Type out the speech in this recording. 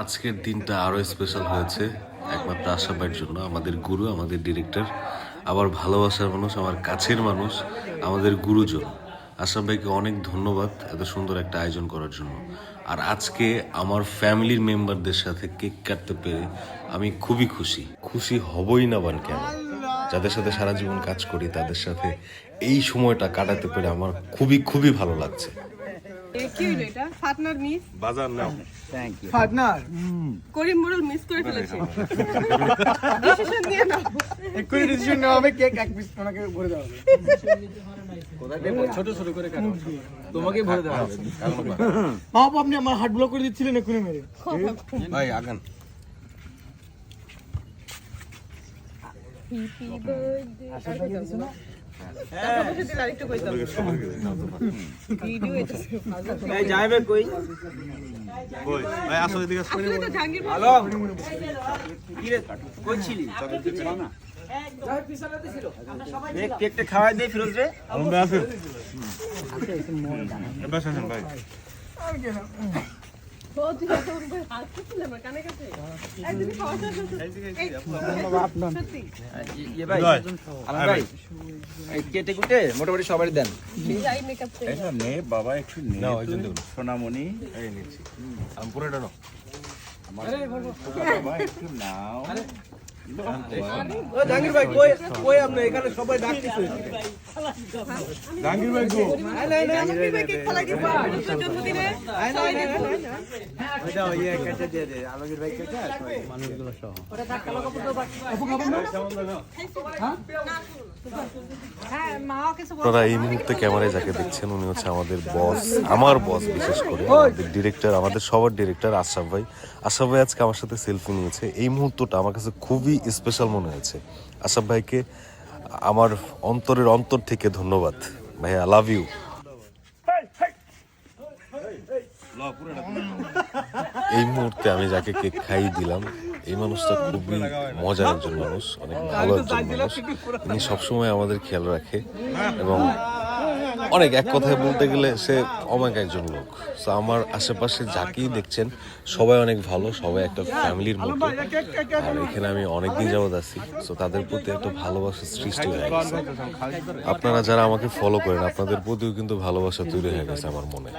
আজকের দিনটা আরো স্পেশাল হয়েছে একমাত্র আশরাফ ভাইয়ের জন্য, আমাদের গুরু, আমাদের ডিরেক্টর, আবার ভালোবাসার মানুষ, আমার কাছের মানুষ, আমাদের গুরুজন। আশরাফ ভাইকে অনেক ধন্যবাদ এত সুন্দর একটা আয়োজন করার জন্য। আর আজকে আমার ফ্যামিলির মেম্বারদের সাথে কেক কাটতে পেরে আমি খুবই খুশি। খুশি হবই না বান কেন, যাদের সাথে সারা জীবন কাজ করি তাদের সাথে এই সময়টা কাটাতে পেরে আমার খুবই খুবই ভালো লাগছে। কি হইলো এটা? ফাতনার মিস? বাজার নাও। Thank you. Partner Karim Morol miss করে ফেলেছে। ডিসিশন নিয়ে নাও। এক্ষুনি ডিসিশন নেওয়া হবে, কেক এক পিস ওনাকে ভরে দেওয়া হবে। ছোট ছোট করে কাটো, তোমাকে ভরে দেওয়া হবে। মা বাবা, আপনি আমার হার্ট ব্লক করে দিচ্ছিলেন এক্ষুনি মেরে। ভাই আগান। Happy birthday. তারপর বসে দিন আরেকটু কই দাও। ভিডিও এটা এই যাইবে কই? কই ভাই আসো এদিকে। আসলে তো জাহাঙ্গীর ভাই হ্যালো, কি রে কই ছিলি? কেকটা খাওয়াই দে ফিরোজ রে। আমরা আছে বসেন ভাই। বহুত দিন তো উনি হাত তুলে আমার কানে কাছে একদিন খাওয়া শেষ সত্যি ইয়ে ভাই, আলম ভাই, এই কেটে কুটে মোটামুটি সবারই দেন। যাই মেকআপ করে এটা নে বাবা, একটু নে নাও, এই যে দেখুন। সোনামণি। এই নিচ্ছি আমি পুরোটা নাও। বাবা একটু নাও। ও জাহাঙ্গীর ভাই কই কই আপনি? এখানে সবাই ডাকতেছে। জাহাঙ্গীর ভাই গো। জাহাঙ্গীর ভাই কেক ফলাই দিবা তোর জন্মদিনে সবাই দেখো ওইটা ওই কেটে দিয়ে দে, আলমগীর ভাই কেটে আর সবাই মানুষগুলো সহ। হ্যাঁ মা কিছু আপনারা এই মুহূর্তে ক্যামেরায় যাকে দেখছেন উনি হচ্ছে আমাদের বস, আমার বস, বিশেষ করে আমাদের ডিরেক্টর, আমাদের সবার ডিরেক্টর আশরাফ ভাই। আশরাফ ভাই আজকে আমার সাথে সেলফি নিয়েছে। এই মুহূর্তটা আমার কাছে খুবই স্পেশাল মনে হয়েছে। আশরাফ ভাইকে আমার অন্তরের অন্তর থেকে ধন্যবাদ ভাই, আই লাভ ইউ। এই মুহূর্তে আমি যাকে কেক খাইয়ে দিলাম এই মানুষটা খুবই মজার একজন মানুষ, অনেক ভালো একজন মানুষ। উনি সবসময় আমাদের খেয়াল রাখে এবং অনেক, এক কথায় বলতে গেলে সে অনেক একজন লোক। তো আমার আশেপাশে যাকেই দেখছেন সবাই অনেক ভালো, সবাই একটা ফ্যামিলির মতো। আর এখানে আমি অনেকদিন যাবত আছি, তো তাদের প্রতি একটা ভালোবাসার সৃষ্টি হয়ে গেছে। আপনারা যারা আমাকে ফলো করেন আপনাদের প্রতিও কিন্তু ভালোবাসা তৈরি হয়ে গেছে আমার মনে।